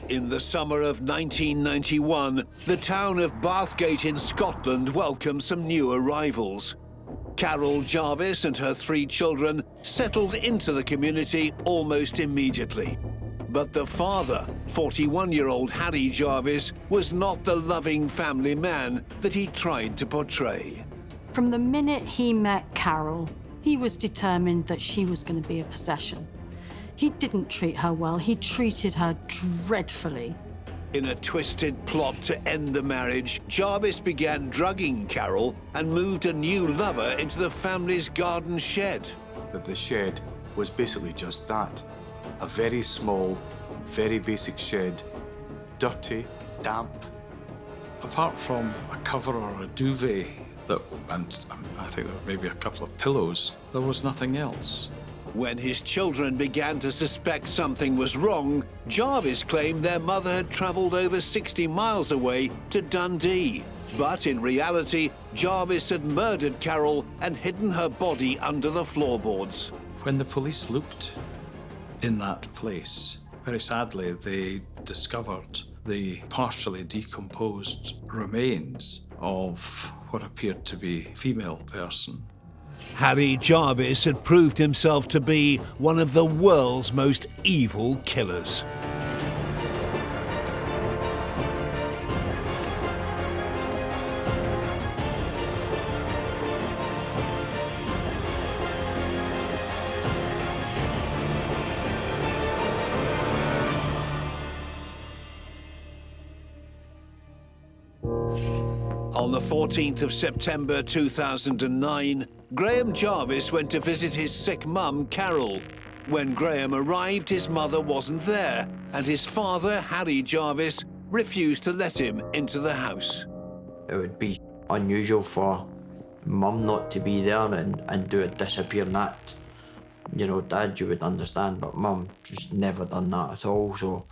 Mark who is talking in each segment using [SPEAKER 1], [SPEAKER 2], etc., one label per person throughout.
[SPEAKER 1] In the summer of 1991, the town of Bathgate in Scotland welcomed some new arrivals. Carol Jarvis and her 3 children settled into the community almost immediately. But the father, 41-year-old Harry Jarvis, was not the loving family man that he tried to portray.
[SPEAKER 2] From the minute he met Carol, he was determined that she was going to be a possession. He didn't treat her well, he treated her dreadfully.
[SPEAKER 1] In a twisted plot to end the marriage, Jarvis began drugging Carol and moved a new lover into the family's garden shed.
[SPEAKER 3] That the shed was basically just that. A very small, very basic shed. Dirty, damp.
[SPEAKER 4] Apart from a cover or a duvet, and I think there were maybe a couple of pillows, there was nothing else.
[SPEAKER 1] When his children began to suspect something was wrong, Jarvis claimed their mother had travelled over 60 miles away to Dundee. But in reality, Jarvis had murdered Carol and hidden her body under the floorboards.
[SPEAKER 4] When the police looked in that place, very sadly, they discovered the partially decomposed remains of what appeared to be a female person.
[SPEAKER 1] Harry Jarvis had proved himself to be one of the world's most evil killers. On the 14th of September 2009, Graham Jarvis went to visit his sick mum, Carol. When Graham arrived, his mother wasn't there, and his father, Harry Jarvis, refused to let him into the house.
[SPEAKER 5] It would be unusual for mum not to be there and do a disappearing act. You know, Dad, you would understand, but mum just never done that at all, so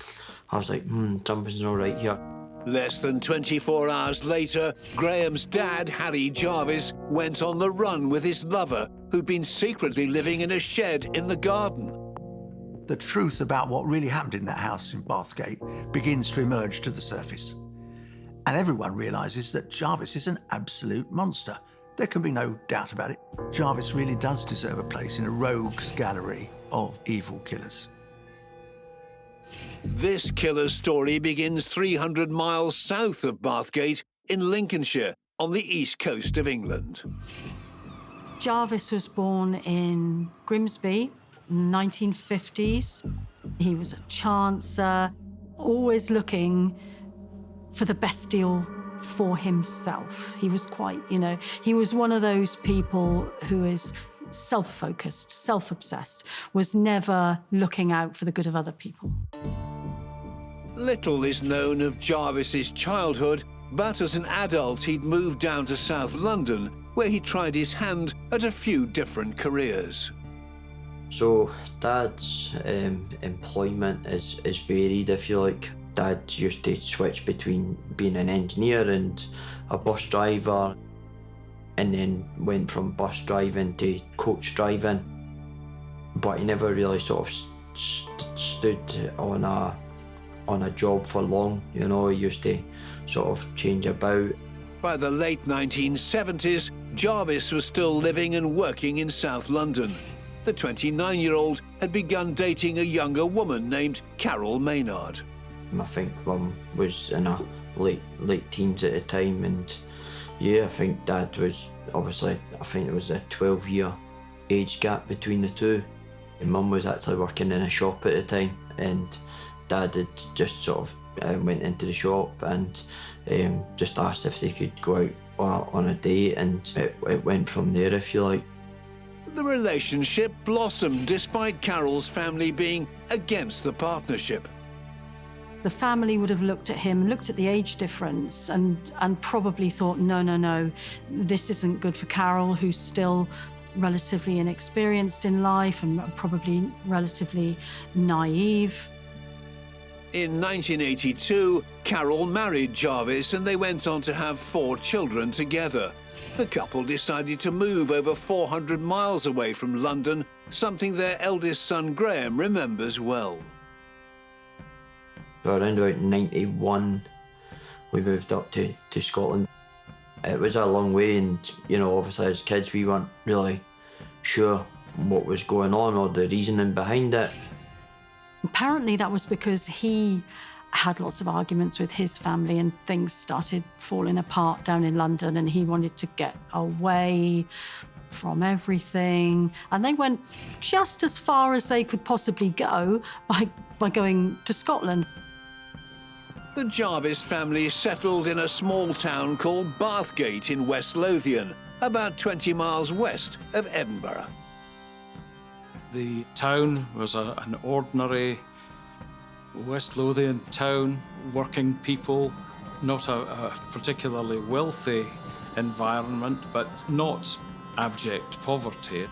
[SPEAKER 5] I was like, something's not right here.
[SPEAKER 1] Less than 24 hours later, Graham's dad, Harry Jarvis, went on the run with his lover, who'd been secretly living in a shed in the garden.
[SPEAKER 6] The truth about what really happened in that house in Bathgate begins to emerge to the surface. And everyone realises that Jarvis is an absolute monster. There can be no doubt about it. Jarvis really does deserve a place in a rogues gallery of evil killers.
[SPEAKER 1] This killer's story begins 300 miles south of Bathgate in Lincolnshire, on the east coast of England.
[SPEAKER 2] Jarvis was born in Grimsby, 1950s. He was a chancer, always looking for the best deal for himself. He was quite, he was one of those people who is self-focused, self-obsessed, was never looking out for the good of other people.
[SPEAKER 1] Little is known of Jarvis's childhood, but as an adult he'd moved down to South London, where he tried his hand at a few different careers.
[SPEAKER 5] So Dad's employment is varied, if you like. Dad used to switch between being an engineer and a bus driver, and then went from bus driving to coach driving. But he never really sort of stood on a job for long, He used to sort of change about.
[SPEAKER 1] By the late 1970s, Jarvis was still living and working in South London. The 29-year-old had begun dating a younger woman named Carol Maynard.
[SPEAKER 5] I think Mum was in her late teens at the time, and yeah, I think Dad was, obviously, I think it was a 12-year age gap between the two. And Mum was actually working in a shop at the time, and Dad had just sort of went into the shop and just asked if they could go out on a date, and it went from there, if you like.
[SPEAKER 1] The relationship blossomed despite Carol's family being against the partnership.
[SPEAKER 2] The family would have looked at him, looked at the age difference, and probably thought, no, this isn't good for Carol, who's still relatively inexperienced in life and probably relatively naive.
[SPEAKER 1] In 1982, Carol married Jarvis and they went on to have 4 children together. The couple decided to move over 400 miles away from London, something their eldest son Graham remembers well.
[SPEAKER 5] So around about 91, we moved up to Scotland. It was a long way, and obviously as kids we weren't really sure what was going on or the reasoning behind it.
[SPEAKER 2] Apparently that was because he had lots of arguments with his family and things started falling apart down in London, and he wanted to get away from everything. And they went just as far as they could possibly go by going to Scotland.
[SPEAKER 1] The Jarvis family settled in a small town called Bathgate in West Lothian, about 20 miles west of Edinburgh.
[SPEAKER 4] The town was an ordinary West Lothian town, working people, not a particularly wealthy environment, but not abject poverty.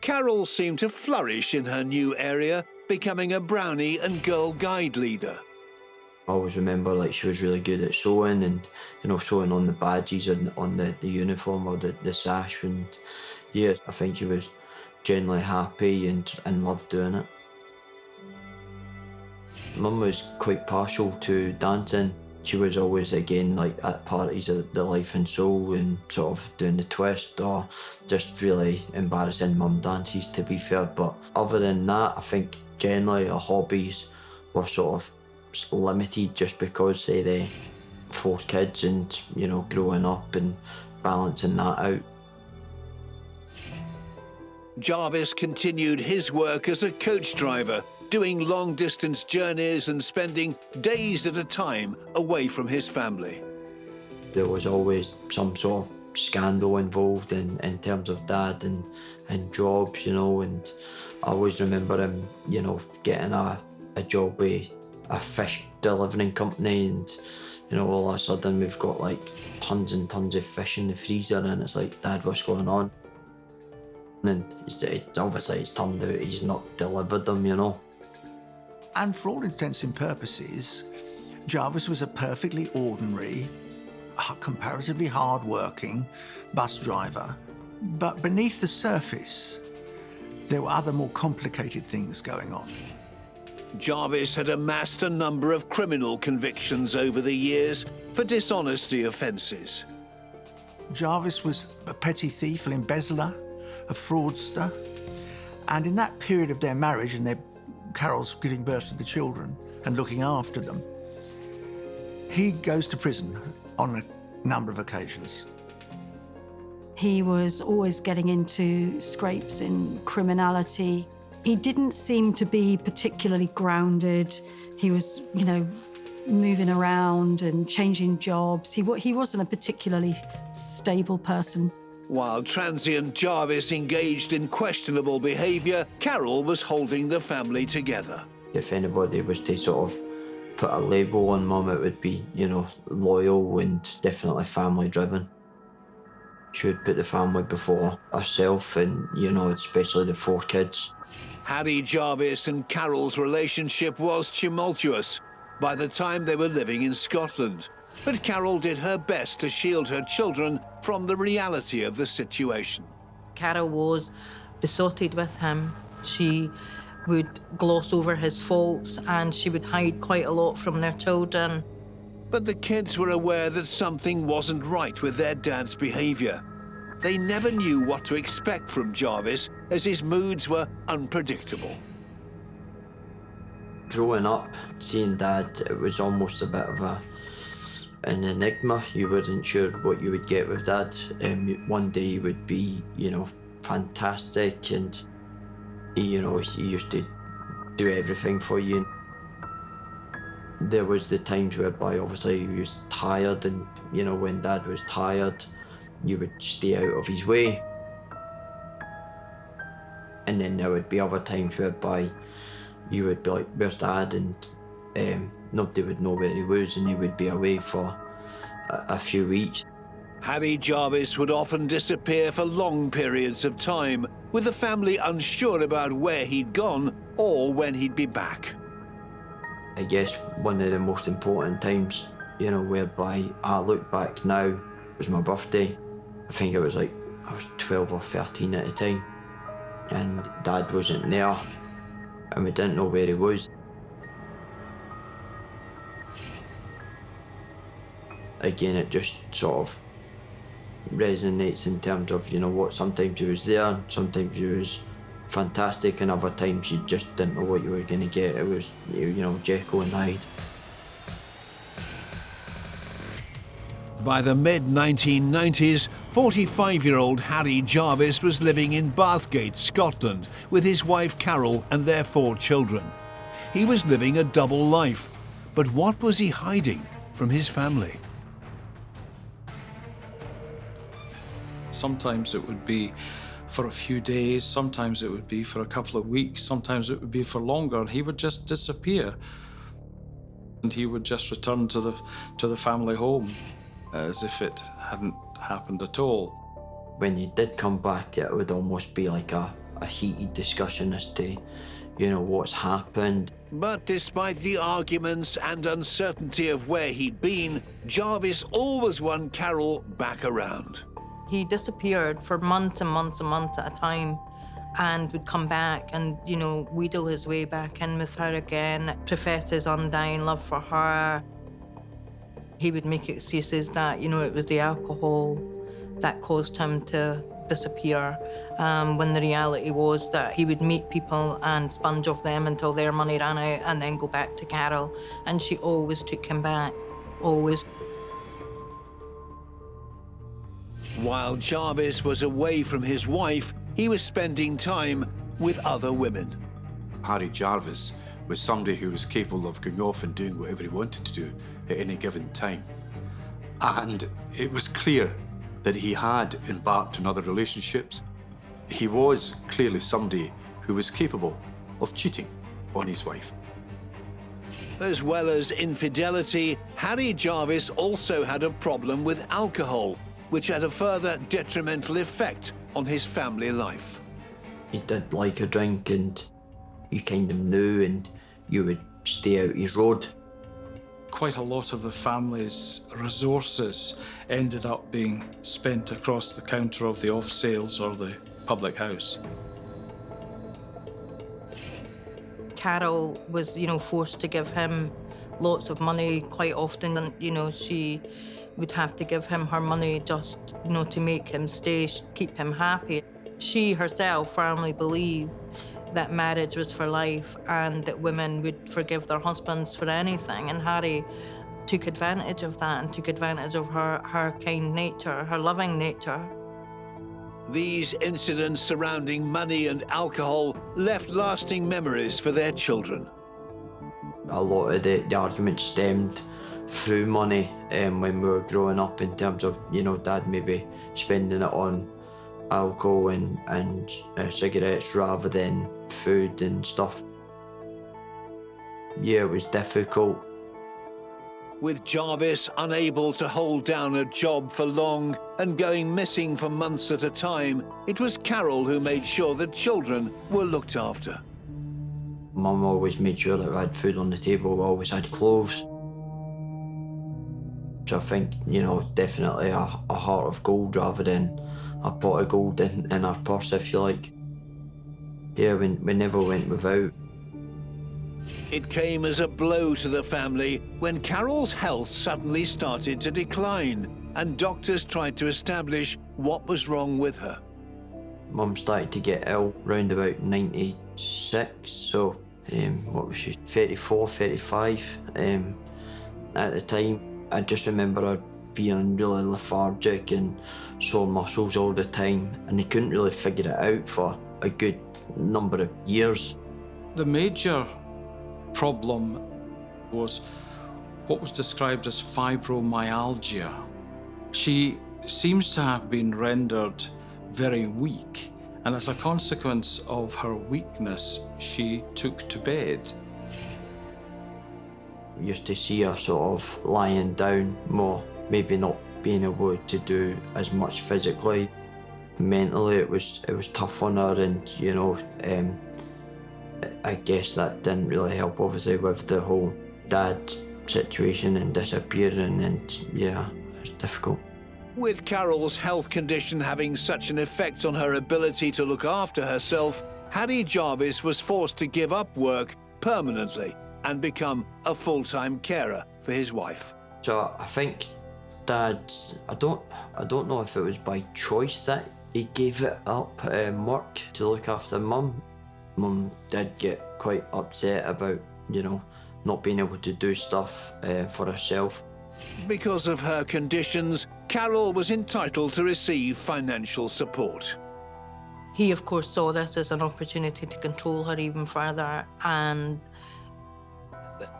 [SPEAKER 1] Carol seemed to flourish in her new area, becoming a brownie and Girl Guide leader.
[SPEAKER 5] I always remember she was really good at sewing and sewing on the badges and on the uniform or the sash, and yeah, I think she was generally happy and loved doing it. Mum was quite partial to dancing. She was always, again, at parties of the Life and Soul and sort of doing the twist or just really embarrassing mum dances, to be fair. But other than that, I think generally her hobbies were sort of limited just because of the 4 kids and, growing up and balancing that out.
[SPEAKER 1] Jarvis continued his work as a coach driver, doing long-distance journeys and spending days at a time away from his family.
[SPEAKER 5] There was always some sort of scandal involved in terms of Dad and jobs, and I always remember him, getting a job with a fish delivering company, and all of a sudden we've got tons and tons of fish in the freezer, and it's like, Dad, what's going on? And obviously it's turned out he's not delivered them,
[SPEAKER 6] And for all intents and purposes, Jarvis was a perfectly ordinary, comparatively hard-working bus driver. But beneath the surface, there were other more complicated things going on.
[SPEAKER 1] Jarvis had amassed a number of criminal convictions over the years for dishonesty offences.
[SPEAKER 6] Jarvis was a petty thief, an embezzler, a fraudster. And in that period of their marriage and Carol's giving birth to the children and looking after them, he goes to prison on a number of occasions.
[SPEAKER 2] He was always getting into scrapes in criminality. He didn't seem to be particularly grounded. He was, moving around and changing jobs. He wasn't a particularly stable person.
[SPEAKER 1] While transient Jarvis engaged in questionable behaviour, Carol was holding the family together.
[SPEAKER 5] If anybody was to sort of put a label on Mum, it would be, loyal and definitely family-driven. She would put the family before herself and, especially the 4 kids.
[SPEAKER 1] Harry Jarvis and Carol's relationship was tumultuous by the time they were living in Scotland. But Carol did her best to shield her children from the reality of the situation.
[SPEAKER 7] Carol was besotted with him. She would gloss over his faults and she would hide quite a lot from their children.
[SPEAKER 1] But the kids were aware that something wasn't right with their dad's behaviour. They never knew what to expect from Jarvis, as his moods were unpredictable.
[SPEAKER 5] Growing up, seeing Dad, it was almost a bit of an enigma. You weren't sure what you would get with Dad. One day he would be, fantastic, and he used to do everything for you. There was the times whereby obviously he was tired, and when Dad was tired, you would stay out of his way. And then there would be other times whereby you would be like, "Where's Dad?" And nobody would know where he was, and he would be away for a few weeks.
[SPEAKER 1] Harry Jarvis would often disappear for long periods of time, with the family unsure about where he'd gone or when he'd be back.
[SPEAKER 5] I guess one of the most important times, whereby I look back now, was my birthday. I think it was I was 12 or 13 at the time, and Dad wasn't there, and we didn't know where he was. again, it just sort of resonates in terms of, you know what, sometimes he was there, sometimes he was fantastic, and other times you just didn't know what you were going to get. It was, you know, Jekyll and Hyde.
[SPEAKER 1] By the mid-1990s, 45-year-old Harry Jarvis was living in Bathgate, Scotland, with his wife Carol and their 4 children. He was living a double life, but what was he hiding from his family?
[SPEAKER 4] Sometimes it would be for a few days, sometimes it would be for a couple of weeks, sometimes it would be for longer, and he would just disappear. And he would just return to the family home as if it hadn't happened at all.
[SPEAKER 5] When he did come back, it would almost be like a heated discussion as to, you know, what's happened.
[SPEAKER 1] But despite the arguments and uncertainty of where he'd been, Jarvis always won Carol back around.
[SPEAKER 7] He disappeared for months and months and months at a time and would come back and, you know, wheedle his way back in with her again, profess his undying love for her. He would make excuses that, you know, it was the alcohol that caused him to disappear, when the reality was that he would meet people and sponge off them until their money ran out and then go back to Carol. And she always took him back, always.
[SPEAKER 1] While Jarvis was away from his wife, he was spending time with other women.
[SPEAKER 3] Harry Jarvis was somebody who was capable of going off and doing whatever he wanted to do at any given time. And it was clear that he had embarked on other relationships. He was clearly somebody who was capable of cheating on his wife.
[SPEAKER 1] As well as infidelity, Harry Jarvis also had a problem with alcohol, which had a further detrimental effect on his family life.
[SPEAKER 5] He did like a drink, and you kind of knew, and you would stay out his road.
[SPEAKER 4] Quite a lot of the family's resources ended up being spent across the counter of the off sales or the public house.
[SPEAKER 7] Carol was, you know, forced to give him lots of money quite often, and, you know, she would have to give him her money just, you know, to make him stay, keep him happy. She herself firmly believed that marriage was for life and that women would forgive their husbands for anything. And Harry took advantage of that and took advantage of her kind nature, her loving nature.
[SPEAKER 1] These incidents surrounding money and alcohol left lasting memories for their children.
[SPEAKER 5] A lot of the arguments stemmed through money when we were growing up, in terms of, you know, Dad maybe spending it on alcohol and cigarettes rather than food and stuff. Yeah, it was difficult.
[SPEAKER 1] With Jarvis unable to hold down a job for long and going missing for months at a time, it was Carol who made sure the children were looked after.
[SPEAKER 5] Mum always made sure that we had food on the table, we always had clothes. So I think, you know, definitely a heart of gold rather than a pot of gold in our purse, if you like. Yeah, we never went without.
[SPEAKER 1] It came as a blow to the family when Carol's health suddenly started to decline and doctors tried to establish what was wrong with her.
[SPEAKER 5] Mum started to get ill round about 96, so what was she, 34, 35 at the time. I just remember her being really lethargic and sore muscles all the time, and they couldn't really figure it out for a good number of years.
[SPEAKER 4] The major problem was what was described as fibromyalgia. She seems to have been rendered very weak, and as a consequence of her weakness, she took to bed.
[SPEAKER 5] We used to see her sort of lying down more, maybe not being able to do as much physically. Mentally, it was tough on her, and, you know, I guess that didn't really help, obviously, with the whole Dad situation and disappearing, and yeah, it was difficult.
[SPEAKER 1] With Carol's health condition having such an effect on her ability to look after herself, Harry Jarvis was forced to give up work permanently and become a full-time carer for his wife.
[SPEAKER 5] So I think Dad, I don't know if it was by choice that he gave it up, work, to look after Mum. Mum did get quite upset about, you know, not being able to do stuff for herself.
[SPEAKER 1] Because of her conditions, Carol was entitled to receive financial support.
[SPEAKER 7] He, of course, saw this as an opportunity to control her even further, and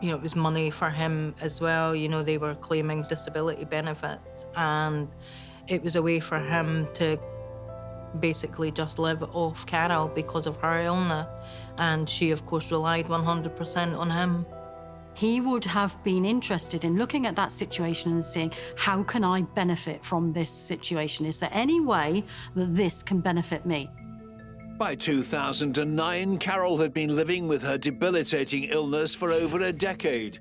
[SPEAKER 7] you know, it was money for him as well. You know, they were claiming disability benefits, and it was a way for him to basically just live off Carol because of her illness, and she, of course, relied 100% on him.
[SPEAKER 2] He would have been interested in looking at that situation and saying, how can I benefit from this situation? Is there any way that this can benefit me?
[SPEAKER 1] By 2009, Carol had been living with her debilitating illness for over a decade.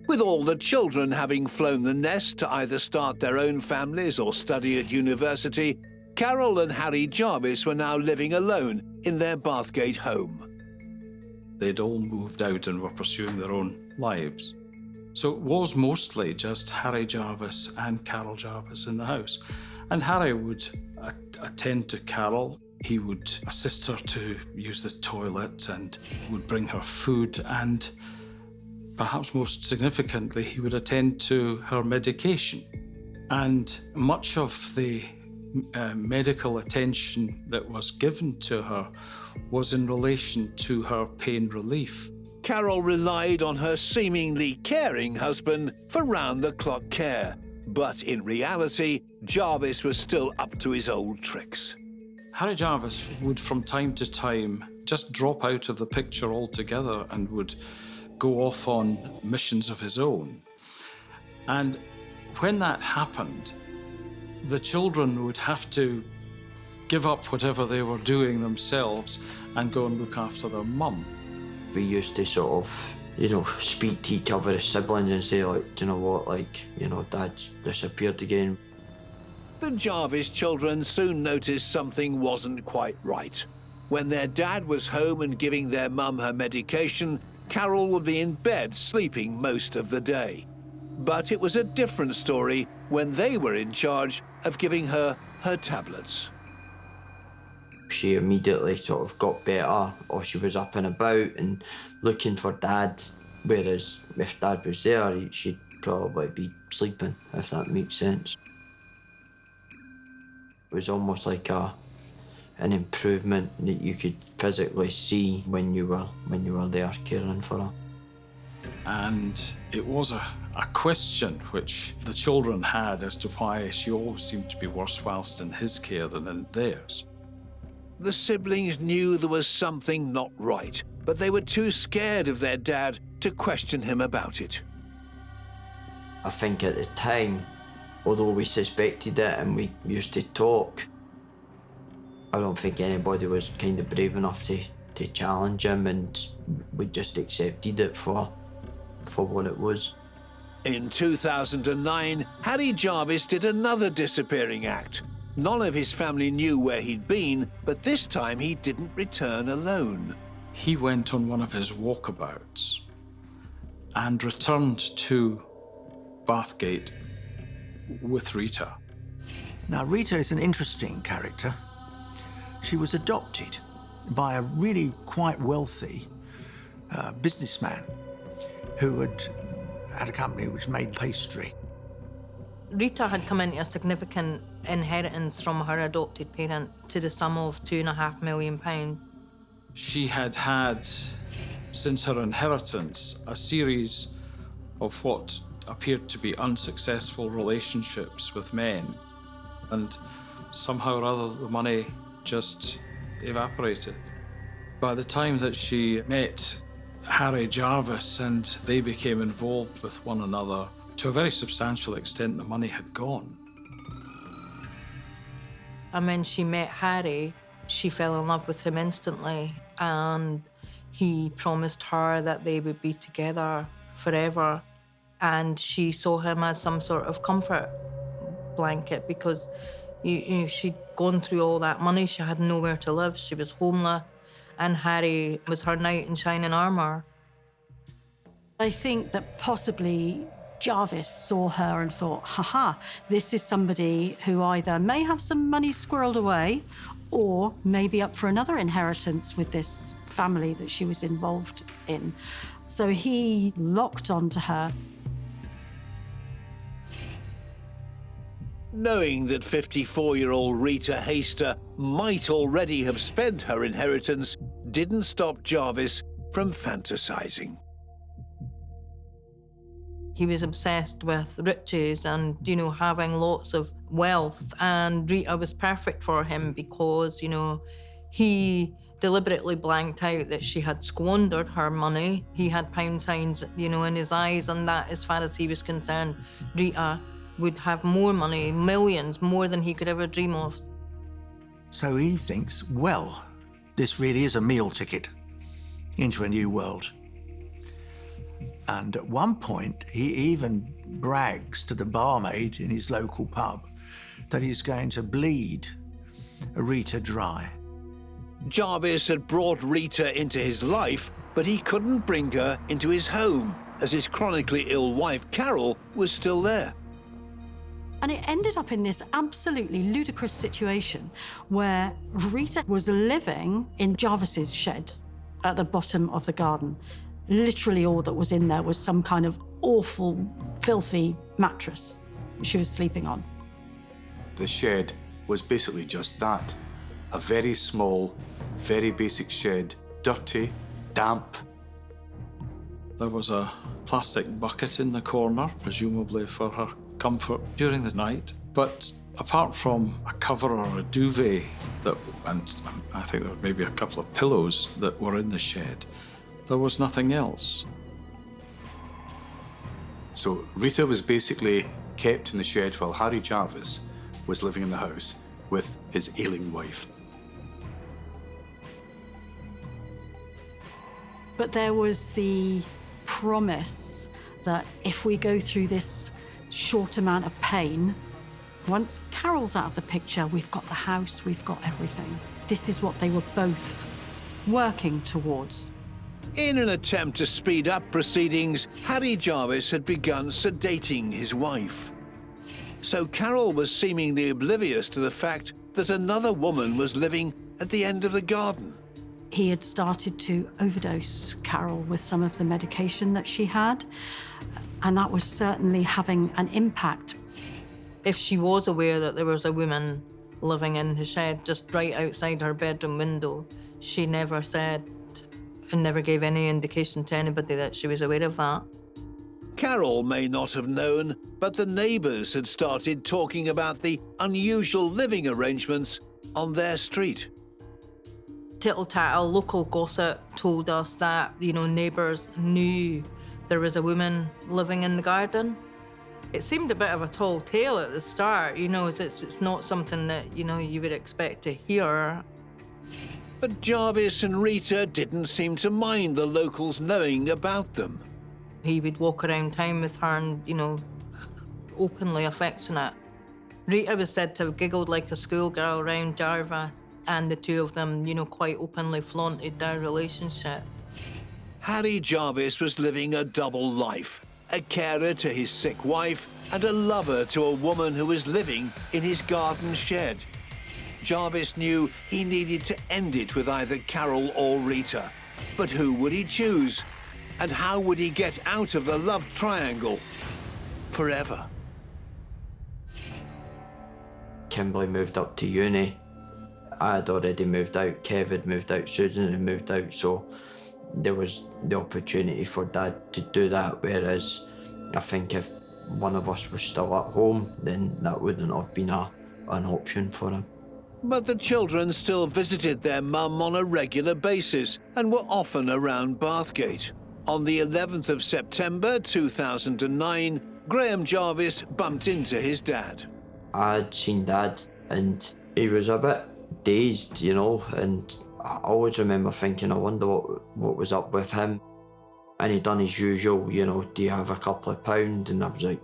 [SPEAKER 1] With all the children having flown the nest to either start their own families or study at university, Carol and Harry Jarvis were now living alone in their Bathgate home.
[SPEAKER 4] They'd all moved out and were pursuing their own lives. So it was mostly just Harry Jarvis and Carol Jarvis in the house. And Harry would attend to Carol. He would assist her to use the toilet and would bring her food, and perhaps most significantly, he would attend to her medication. And much of the medical attention that was given to her was in relation to her pain relief.
[SPEAKER 1] Carol relied on her seemingly caring husband for round-the-clock care, but in reality, Jarvis was still up to his old tricks.
[SPEAKER 4] Harry Jarvis would from time to time just drop out of the picture altogether and would go off on missions of his own. And when that happened, the children would have to give up whatever they were doing themselves and go and look after their mum.
[SPEAKER 5] We used to sort of, you know, speak to each other as siblings and say, like, do you know what, like, you know, Dad's disappeared again.
[SPEAKER 1] The Jarvis children soon noticed something wasn't quite right. When their dad was home and giving their mum her medication, Carol would be in bed sleeping most of the day. But it was a different story when they were in charge of giving her her tablets.
[SPEAKER 5] She immediately sort of got better, or she was up and about and looking for Dad, whereas if Dad was there, she'd probably be sleeping, if that makes sense. It was almost like an improvement that you could physically see when you were there caring for her.
[SPEAKER 4] And it was a question which the children had as to why she always seemed to be worse whilst in his care than in theirs.
[SPEAKER 1] The siblings knew there was something not right, but they were too scared of their dad to question him about it.
[SPEAKER 5] I think at the time, although we suspected it and we used to talk, I don't think anybody was kind of brave enough to challenge him, and we just accepted it for what it was.
[SPEAKER 1] In 2009, Harry Jarvis did another disappearing act. None of his family knew where he'd been, but this time he didn't return alone.
[SPEAKER 4] He went on one of his walkabouts and returned to Bathgate with Rita.
[SPEAKER 6] Now, Rita is an interesting character. She was adopted by a really quite wealthy businessman who had a company which made pastry.
[SPEAKER 7] Rita had come into a significant inheritance from her adopted parent to the sum of £2.5 million.
[SPEAKER 4] She had had, since her inheritance, a series of what appeared to be unsuccessful relationships with men. And somehow or other, the money just evaporated. By the time that she met Harry Jarvis and they became involved with one another, to a very substantial extent, the money had gone.
[SPEAKER 7] And when she met Harry, she fell in love with him instantly, and he promised her that they would be together forever. And she saw him as some sort of comfort blanket because she'd gone through all that money. She had nowhere to live. She was homeless, and Harry was her knight in shining armour.
[SPEAKER 2] I think that possibly Jarvis saw her and thought, haha, this is somebody who either may have some money squirreled away or may be up for another inheritance with this family that she was involved in. So he locked onto her.
[SPEAKER 1] Knowing that 54-year-old Rita Hayster might already have spent her inheritance didn't stop Jarvis from fantasizing.
[SPEAKER 7] He was obsessed with riches and, you know, having lots of wealth. And Rita was perfect for him because, you know, he deliberately blanked out that she had squandered her money. He had pound signs, you know, in his eyes, and that, as far as he was concerned, Rita would have more money, millions, more than he could ever dream of.
[SPEAKER 6] So he thinks, well, this really is a meal ticket into a new world. And at one point, he even brags to the barmaid in his local pub that he's going to bleed Rita dry.
[SPEAKER 1] Jarvis had brought Rita into his life, but he couldn't bring her into his home, as his chronically ill wife, Carol, was still there.
[SPEAKER 2] And it ended up in this absolutely ludicrous situation where Rita was living in Jarvis's shed at the bottom of the garden. Literally all that was in there was some kind of awful, filthy mattress she was sleeping on.
[SPEAKER 3] The shed was basically just that. A very small, very basic shed, dirty, damp.
[SPEAKER 4] There was a plastic bucket in the corner, presumably for her comfort during the night. But apart from a cover or a duvet, and I think there were maybe a couple of pillows that were in the shed, there was nothing else.
[SPEAKER 3] So Rita was basically kept in the shed while Harry Jarvis was living in the house with his ailing wife.
[SPEAKER 2] But there was the promise that if we go through this short amount of pain, once Carol's out of the picture, we've got the house, we've got everything. This is what they were both working towards.
[SPEAKER 1] In an attempt to speed up proceedings, Harry Jarvis had begun sedating his wife. So Carol was seemingly oblivious to the fact that another woman was living at the end of the garden.
[SPEAKER 2] He had started to overdose Carol with some of the medication that she had, and that was certainly having an impact.
[SPEAKER 7] If she was aware that there was a woman living in his shed just right outside her bedroom window, she never said and never gave any indication to anybody that she was aware of that.
[SPEAKER 1] Carol may not have known, but the neighbours had started talking about the unusual living arrangements on their street.
[SPEAKER 7] Tittle-tattle local gossip told us that, you know, neighbours knew there was a woman living in the garden. It seemed a bit of a tall tale at the start, you know, it's not something that, you know, you would expect to hear.
[SPEAKER 1] But Jarvis and Rita didn't seem to mind the locals knowing about them.
[SPEAKER 7] He would walk around town with her and, you know, openly affectionate. Rita was said to have giggled like a schoolgirl around Jarvis, and the two of them, you know, quite openly flaunted their relationship.
[SPEAKER 1] Harry Jarvis was living a double life, a carer to his sick wife and a lover to a woman who was living in his garden shed. Jarvis knew he needed to end it with either Carol or Rita. But who would he choose? And how would he get out of the love triangle forever?
[SPEAKER 5] Kimberly moved up to uni. I had already moved out, Kev had moved out, Susan had moved out, so there was the opportunity for Dad to do that, whereas I think if one of us was still at home, then that wouldn't have been an option for him.
[SPEAKER 1] But the children still visited their mum on a regular basis and were often around Bathgate. On the 11th of September 2009, Graham Jarvis bumped into his dad.
[SPEAKER 5] I'd seen Dad and he was a bit dazed, you know, and I always remember thinking, I wonder what was up with him. And he'd done his usual, you know, do you have a couple of pounds? And I was like,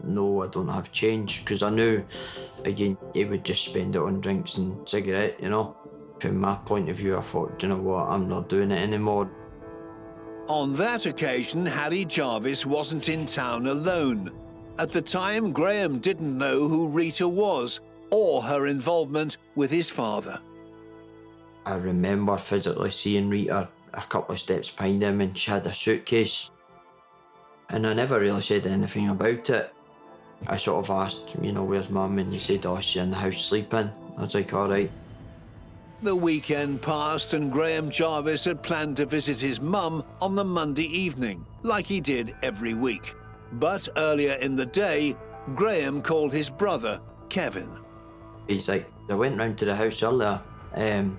[SPEAKER 5] no, I don't have change, because I knew, again, he would just spend it on drinks and cigarette, you know. From my point of view, I thought, do you know what, I'm not doing it anymore.
[SPEAKER 1] On that occasion, Harry Jarvis wasn't in town alone. At the time, Graham didn't know who Rita was or her involvement with his father.
[SPEAKER 5] I remember physically seeing Rita a couple of steps behind him, and she had a suitcase. And I never really said anything about it. I sort of asked, you know, where's Mum? And he said, oh, she's in the house sleeping. I was like, all right.
[SPEAKER 1] The weekend passed and Graham Jarvis had planned to visit his mum on the Monday evening, like he did every week. But earlier in the day, Graham called his brother, Kevin.
[SPEAKER 5] He's like, I went round to the house earlier, and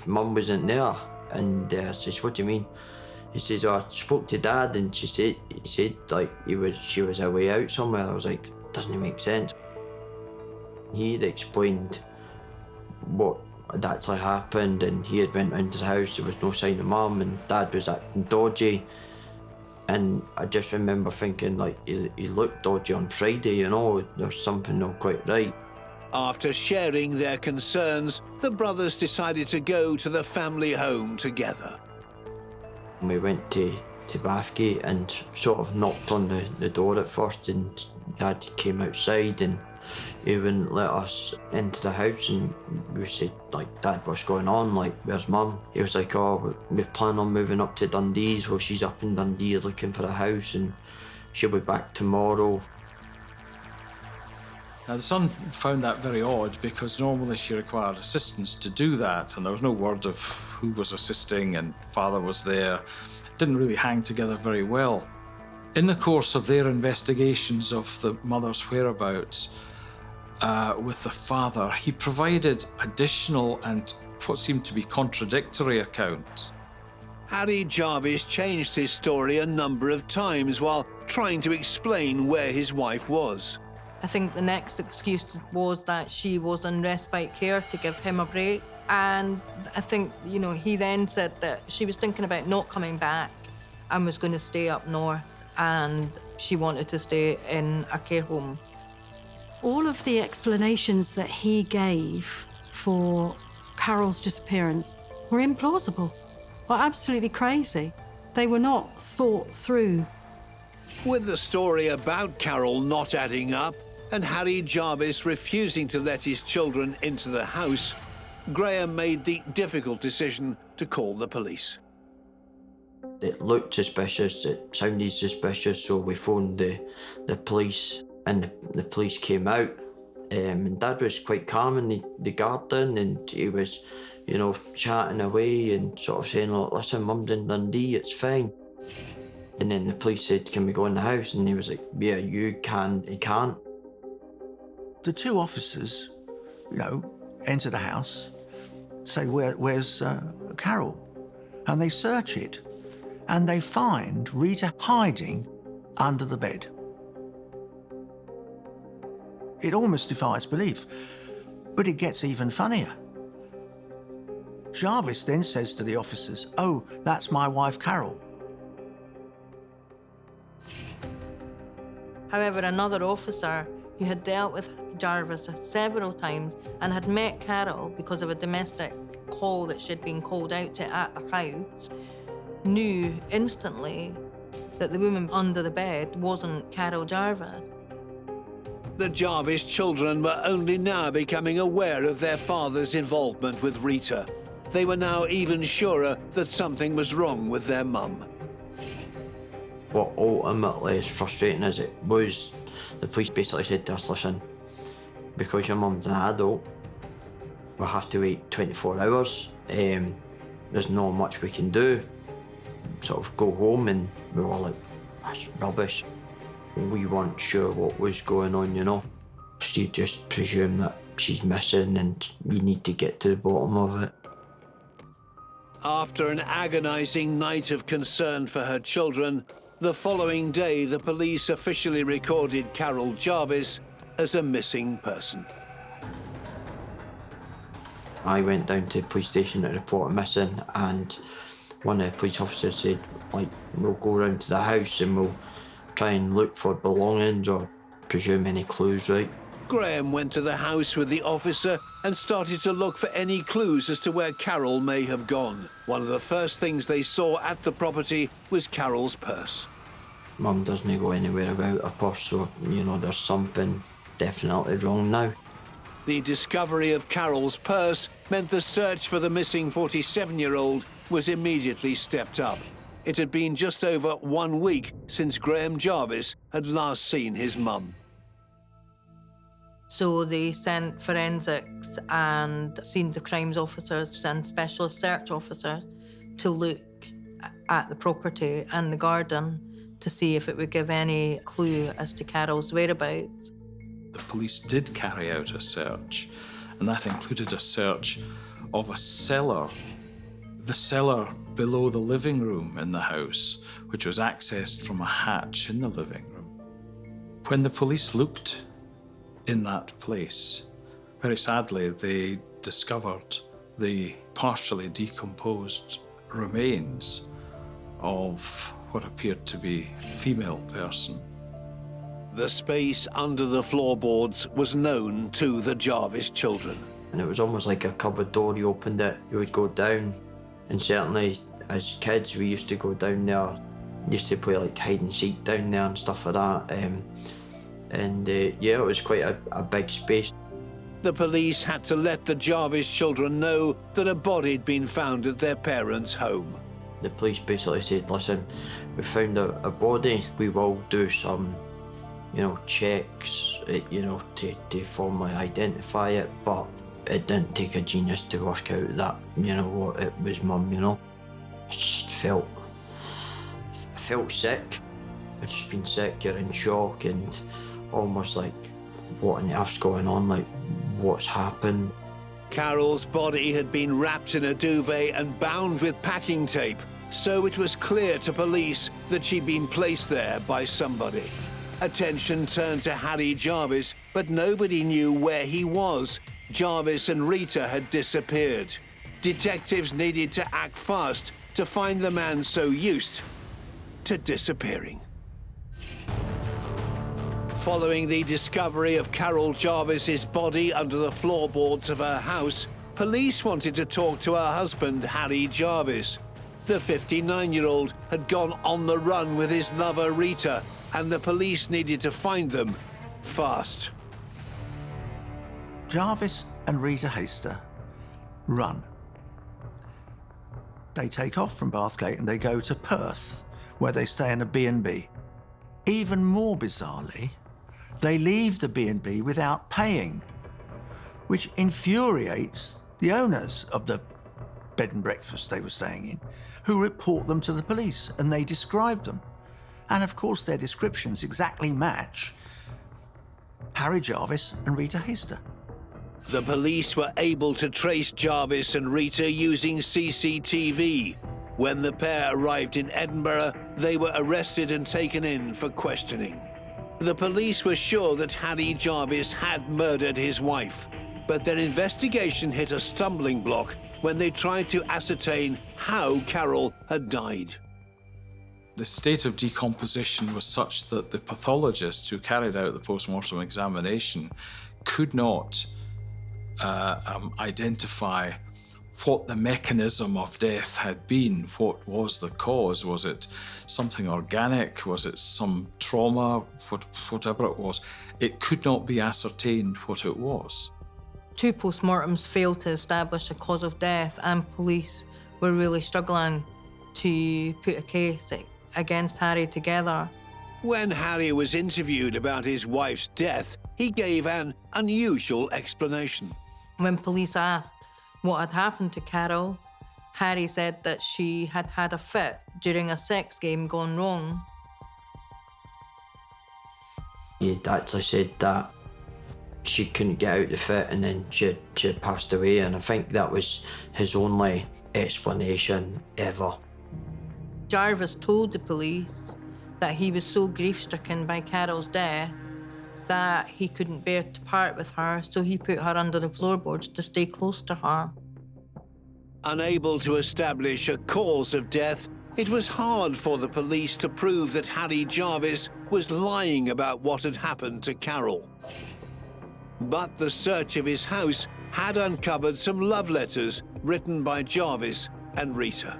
[SPEAKER 5] Mum wasn't there. And I says, what do you mean? He says, oh, I spoke to Dad, and he said like she was away out somewhere. I was like, doesn't it make sense? He'd explained what had actually happened, and he had went round to the house. There was no sign of Mum, and Dad was acting dodgy. And I just remember thinking, like, he looked dodgy on Friday, you know, there's something not quite right.
[SPEAKER 1] After sharing their concerns, the brothers decided to go to the family home together.
[SPEAKER 5] We went to Bathgate and sort of knocked on the door at first, and Dad came outside and he wouldn't let us into the house, and we said, like, Dad, what's going on? Like, where's Mum? He was like, oh, we plan on moving up to Dundee, so she's up in Dundee looking for a house and she'll be back tomorrow.
[SPEAKER 4] Now, the son found that very odd because normally she required assistance to do that, and there was no word of who was assisting, and father was there. It didn't really hang together very well. In the course of their investigations of the mother's whereabouts with the father, he provided additional and what seemed to be contradictory accounts.
[SPEAKER 1] Harry Jarvis changed his story a number of times while trying to explain where his wife was.
[SPEAKER 7] I think the next excuse was that she was in respite care to give him a break. And I think, you know, he then said that she was thinking about not coming back and was going to stay up north, and she wanted to stay in a care home.
[SPEAKER 2] All of the explanations that he gave for Carol's disappearance were implausible, were absolutely crazy. They were not thought through.
[SPEAKER 1] With the story about Carol not adding up and Harry Jarvis refusing to let his children into the house, Graham made the difficult decision to call the police.
[SPEAKER 5] It looked suspicious, it sounded suspicious, so we phoned the police, and the police came out. And Dad was quite calm in the garden, and he was, you know, chatting away and sort of saying, look, listen, Mum's in Dundee, it's fine. And then the police said, can we go in the house? And he was like, yeah, you can, he can't.
[SPEAKER 6] The two officers, you know, enter the house, say, where's Carol? And they search it, and they find Rita hiding under the bed. It almost defies belief, but it gets even funnier. Jarvis then says to the officers, oh, that's my wife, Carol.
[SPEAKER 7] However, another officer who had dealt with Jarvis several times and had met Carol because of a domestic call that she'd been called out to at the house, knew instantly that the woman under the bed wasn't Carol Jarvis.
[SPEAKER 1] The Jarvis children were only now becoming aware of their father's involvement with Rita. They were now even surer that something was wrong with their mum.
[SPEAKER 5] What ultimately is frustrating as it was, the police basically said to us, listen, because your mum's an adult, we'll have to wait 24 hours. There's not much we can do. Sort of go home, and we were like, that's rubbish. We weren't sure what was going on, you know. So you just presume that she's missing and you need to get to the bottom of it.
[SPEAKER 1] After an agonizing night of concern for her children, the following day the police officially recorded Carol Jarvis as a missing person.
[SPEAKER 5] I went down to the police station to report a missing, and one of the police officers said, like, we'll go round to the house and we'll try and look for belongings or presume any clues, right?
[SPEAKER 1] Graham went to the house with the officer and started to look for any clues as to where Carol may have gone. One of the first things they saw at the property was Carol's purse.
[SPEAKER 5] Mum doesn't go anywhere without her purse, so, you know, there's something definitely wrong now.
[SPEAKER 1] The discovery of Carol's purse meant the search for the missing 47-year-old was immediately stepped up. It had been just over 1 week since Graham Jarvis had last seen his mum.
[SPEAKER 7] So they sent forensics and scenes of crimes officers and specialist search officers to look at the property and the garden to see if it would give any clue as to Carol's whereabouts.
[SPEAKER 4] The police did carry out a search, and that included a search of a cellar. The cellar below the living room in the house, which was accessed from a hatch in the living room. When the police looked in that place, very sadly, they discovered the partially decomposed remains of what appeared to be a female person.
[SPEAKER 1] The space under the floorboards was known to the Jarvis children.
[SPEAKER 5] And it was almost like a cupboard door. You opened it, you would go down. And certainly, as kids, we used to go down there. Used to play like hide and seek down there and stuff like that. Yeah, it was quite a big space.
[SPEAKER 1] The police had to let the Jarvis children know that a body had been found at their parents' home.
[SPEAKER 5] The police basically said, listen, we found a body. We will do some, you know, checks, you know, to formally identify it, but it didn't take a genius to work out that, you know, what it was mum, you know. I just felt sick. I'd just been sick, you're in shock and almost like, what on earth's going on, like, what's happened?
[SPEAKER 1] Carol's body had been wrapped in a duvet and bound with packing tape, so it was clear to police that she'd been placed there by somebody. Attention turned to Harry Jarvis, but nobody knew where he was. Jarvis and Rita had disappeared. Detectives needed to act fast to find the man so used to disappearing. Following the discovery of Carol Jarvis's body under the floorboards of her house, police wanted to talk to her husband, Harry Jarvis. The 59-year-old had gone on the run with his lover, Rita, and the police needed to find them fast.
[SPEAKER 6] Jarvis and Rita Hayster run. They take off from Bathgate and they go to Perth, where they stay in a B&B. Even more bizarrely, they leave the B&B without paying, which infuriates the owners of the bed and breakfast they were staying in, who report them to the police, and they describe them. And of course, their descriptions exactly match Harry Jarvis and Rita Hayster.
[SPEAKER 1] The police were able to trace Jarvis and Rita using CCTV. When the pair arrived in Edinburgh, they were arrested and taken in for questioning. The police were sure that Harry Jarvis had murdered his wife, but their investigation hit a stumbling block when they tried to ascertain how Carol had died.
[SPEAKER 4] The state of decomposition was such that the pathologists who carried out the post-mortem examination could not identify what the mechanism of death had been. What was the cause? Was it something organic? Was it some trauma? Whatever it was, it could not be ascertained what it was.
[SPEAKER 7] 2 postmortems failed to establish a cause of death, and police were really struggling to put a case against Harry together.
[SPEAKER 1] When Harry was interviewed about his wife's death, he gave an unusual explanation.
[SPEAKER 7] When police asked what had happened to Carol, Harry said that she had had a fit during a sex game gone wrong.
[SPEAKER 5] He'd actually said that she couldn't get out the fit and then she had passed away, and I think that was his only explanation ever.
[SPEAKER 7] Jarvis told the police that he was so grief-stricken by Carol's death that he couldn't bear to part with her, so he put her under the floorboards to stay close to her.
[SPEAKER 1] Unable to establish a cause of death, it was hard for the police to prove that Harry Jarvis was lying about what had happened to Carol. But the search of his house had uncovered some love letters written by Jarvis and Rita.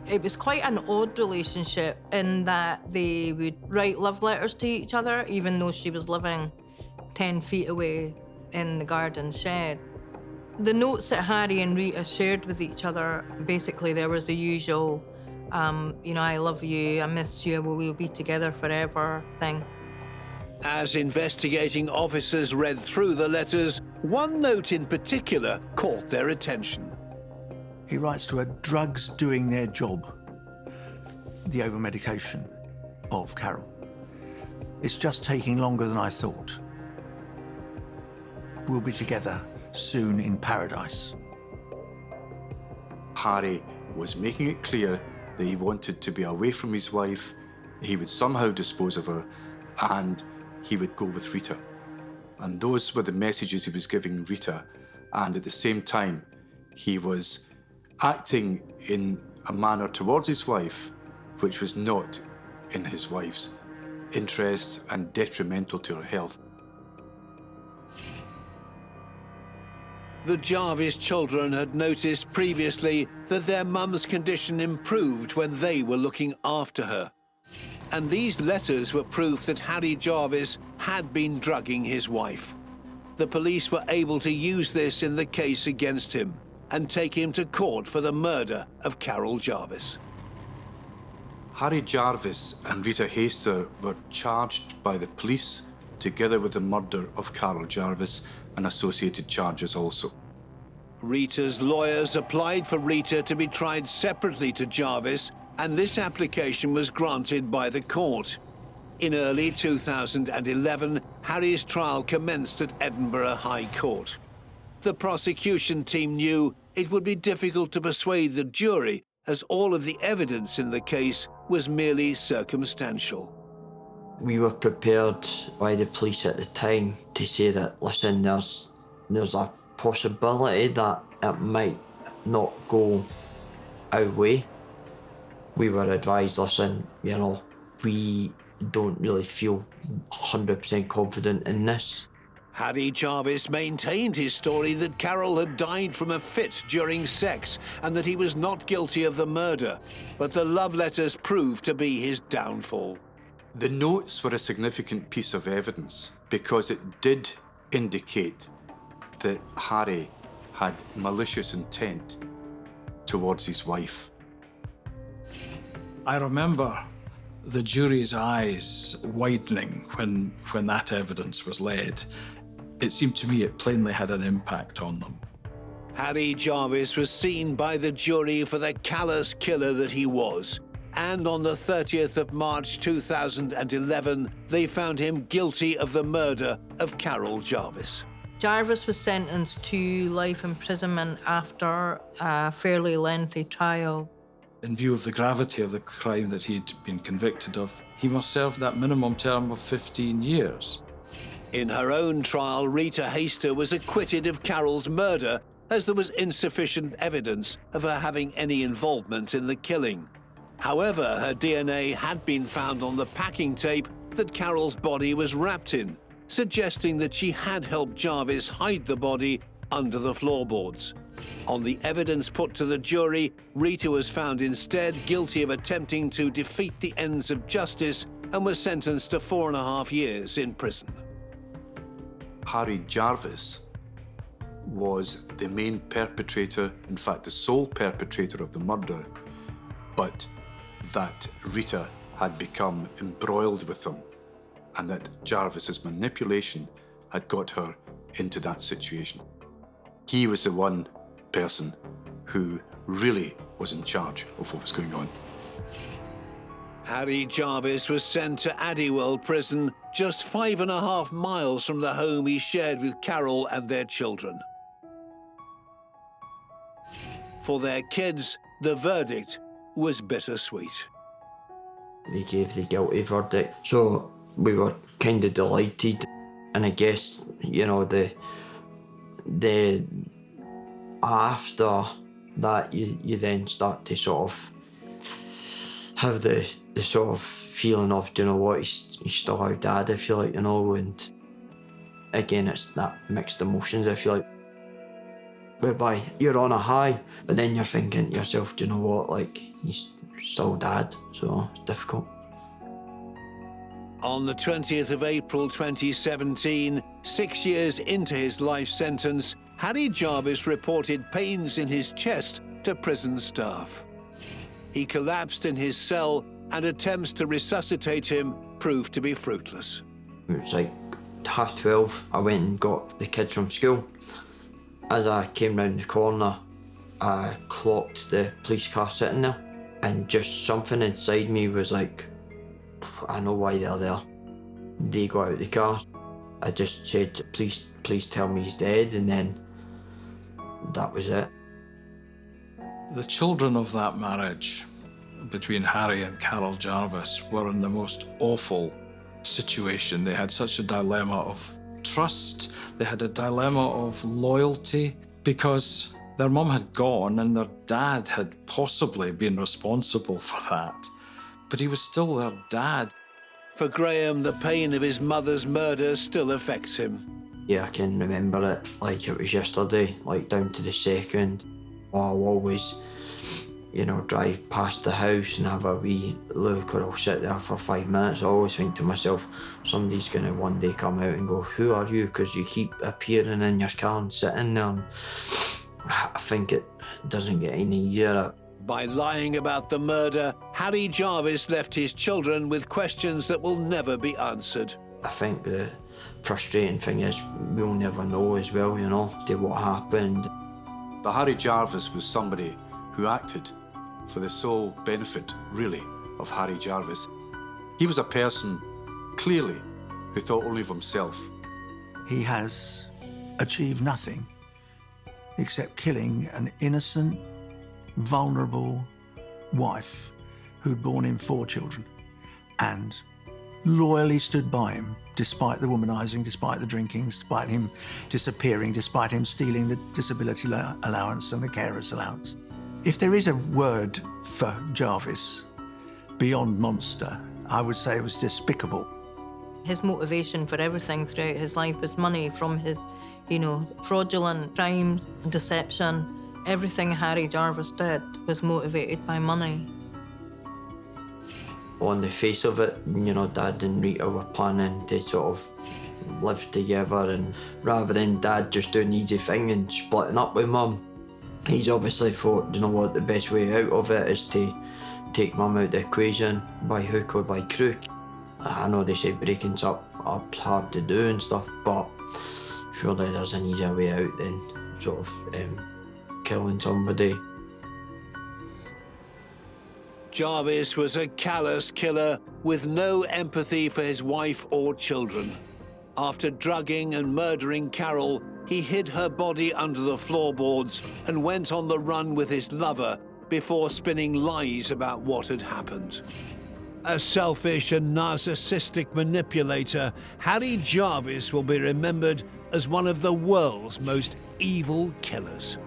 [SPEAKER 7] It was quite an odd relationship in that they would write love letters to each other, even though she was living 10 feet away in the garden shed. The notes that Harry and Rita shared with each other, basically there was the usual, I love you, I miss you, we'll be together forever thing.
[SPEAKER 1] As investigating officers read through the letters, one note in particular caught their attention.
[SPEAKER 6] He writes to her, drugs doing their job. The over-medication of Carol. It's just taking longer than I thought. We'll be together soon in paradise.
[SPEAKER 3] Harry was making it clear that he wanted to be away from his wife, he would somehow dispose of her, and he would go with Rita. And those were the messages he was giving Rita, and at the same time, he was acting in a manner towards his wife which was not in his wife's interest and detrimental to her health.
[SPEAKER 1] The Jarvis children had noticed previously that their mum's condition improved when they were looking after her. And these letters were proof that Harry Jarvis had been drugging his wife. The police were able to use this in the case against him and take him to court for the murder of Carol Jarvis.
[SPEAKER 3] Harry Jarvis and Rita Hayster were charged by the police together with the murder of Carol Jarvis and associated charges also.
[SPEAKER 1] Rita's lawyers applied for Rita to be tried separately to Jarvis, and this application was granted by the court. In early 2011, Harry's trial commenced at Edinburgh High Court. The prosecution team knew it would be difficult to persuade the jury, as all of the evidence in the case was merely circumstantial.
[SPEAKER 5] We were prepared by the police at the time to say that, listen, there's a possibility that it might not go our way. We were advised, listen, we don't really feel 100% confident in this.
[SPEAKER 1] Harry Jarvis maintained his story that Carol had died from a fit during sex and that he was not guilty of the murder, but the love letters proved to be his downfall.
[SPEAKER 3] The notes were a significant piece of evidence because it did indicate that Harry had malicious intent towards his wife.
[SPEAKER 4] I remember the jury's eyes widening when that evidence was laid. It seemed to me it plainly had an impact on them.
[SPEAKER 1] Harry Jarvis was seen by the jury for the callous killer that he was, and on the 30th of March 2011, they found him guilty of the murder of Carol Jarvis.
[SPEAKER 7] Jarvis was sentenced to life imprisonment after a fairly lengthy trial.
[SPEAKER 4] In view of the gravity of the crime that he'd been convicted of, he must serve that minimum term of 15 years.
[SPEAKER 1] In her own trial, Rita Hayster was acquitted of Carol's murder as there was insufficient evidence of her having any involvement in the killing. However, her DNA had been found on the packing tape that Carol's body was wrapped in, suggesting that she had helped Jarvis hide the body under the floorboards. On the evidence put to the jury, Rita was found instead guilty of attempting to defeat the ends of justice and was sentenced to 4.5 years in prison.
[SPEAKER 3] Harry Jarvis was the main perpetrator, in fact the sole perpetrator of the murder, but that Rita had become embroiled with him and that Jarvis's manipulation had got her into that situation. He was the one person who really was in charge of what was going on.
[SPEAKER 1] Harry Jarvis was sent to Addywell prison, just 5.5 miles from the home he shared with Carol and their children. For their kids, the verdict was bittersweet.
[SPEAKER 5] They gave the guilty verdict, so we were kind of delighted. And I guess, the after that, you then start to sort of have the sort of feeling of, he's still our dad, if you like, and again, it's that mixed emotions, if you like. Whereby you're on a high, but then you're thinking to yourself, do you know what, like, he's still dad, so it's difficult.
[SPEAKER 1] On the 20th of April 2017, 6 years into his life sentence, Harry Jarvis reported pains in his chest to prison staff. He collapsed in his cell, and attempts to resuscitate him proved to be fruitless.
[SPEAKER 5] It was like 12:30, I went and got the kids from school. As I came round the corner, I clocked the police car sitting there, and just something inside me was like, I know why they're there. They got out of the car. I just said, please tell me he's dead, and then that was it.
[SPEAKER 4] The children of that marriage between Harry and Carol Jarvis were in the most awful situation. They had such a dilemma of trust, they had a dilemma of loyalty, because their mum had gone and their dad had possibly been responsible for that. But he was still their dad.
[SPEAKER 1] For Graham, the pain of his mother's murder still affects him.
[SPEAKER 5] Yeah, I can remember it like it was yesterday, like down to the second. I'll always, drive past the house and have a wee look, or I'll sit there for 5 minutes. I always think to myself, somebody's going to one day come out and go, who are you? Because you keep appearing in your car and sitting there. And I think it doesn't get any easier.
[SPEAKER 1] By lying about the murder, Harry Jarvis left his children with questions that will never be answered.
[SPEAKER 5] I think the frustrating thing is we'll never know as well, to what happened.
[SPEAKER 3] But Harry Jarvis was somebody who acted for the sole benefit, really, of Harry Jarvis. He was a person, clearly, who thought only of himself.
[SPEAKER 6] He has achieved nothing except killing an innocent, vulnerable wife who'd borne him 4 children and loyally stood by him despite the womanising, despite the drinking, despite him disappearing, despite him stealing the disability allowance and the carer's allowance. If there is a word for Jarvis beyond monster, I would say it was despicable.
[SPEAKER 7] His motivation for everything throughout his life was money, from his, fraudulent crimes, deception. Everything Harry Jarvis did was motivated by money.
[SPEAKER 5] On the face of it, Dad and Rita were planning to sort of live together, and rather than Dad just doing the easy thing and splitting up with Mum, he's obviously thought, the best way out of it is to take Mum out of the equation by hook or by crook. I know they say breaking's up's hard to do and stuff, but surely there's an easier way out than sort of killing somebody.
[SPEAKER 1] Jarvis was a callous killer with no empathy for his wife or children. After drugging and murdering Carol, he hid her body under the floorboards and went on the run with his lover before spinning lies about what had happened. A selfish and narcissistic manipulator, Harry Jarvis will be remembered as one of the world's most evil killers.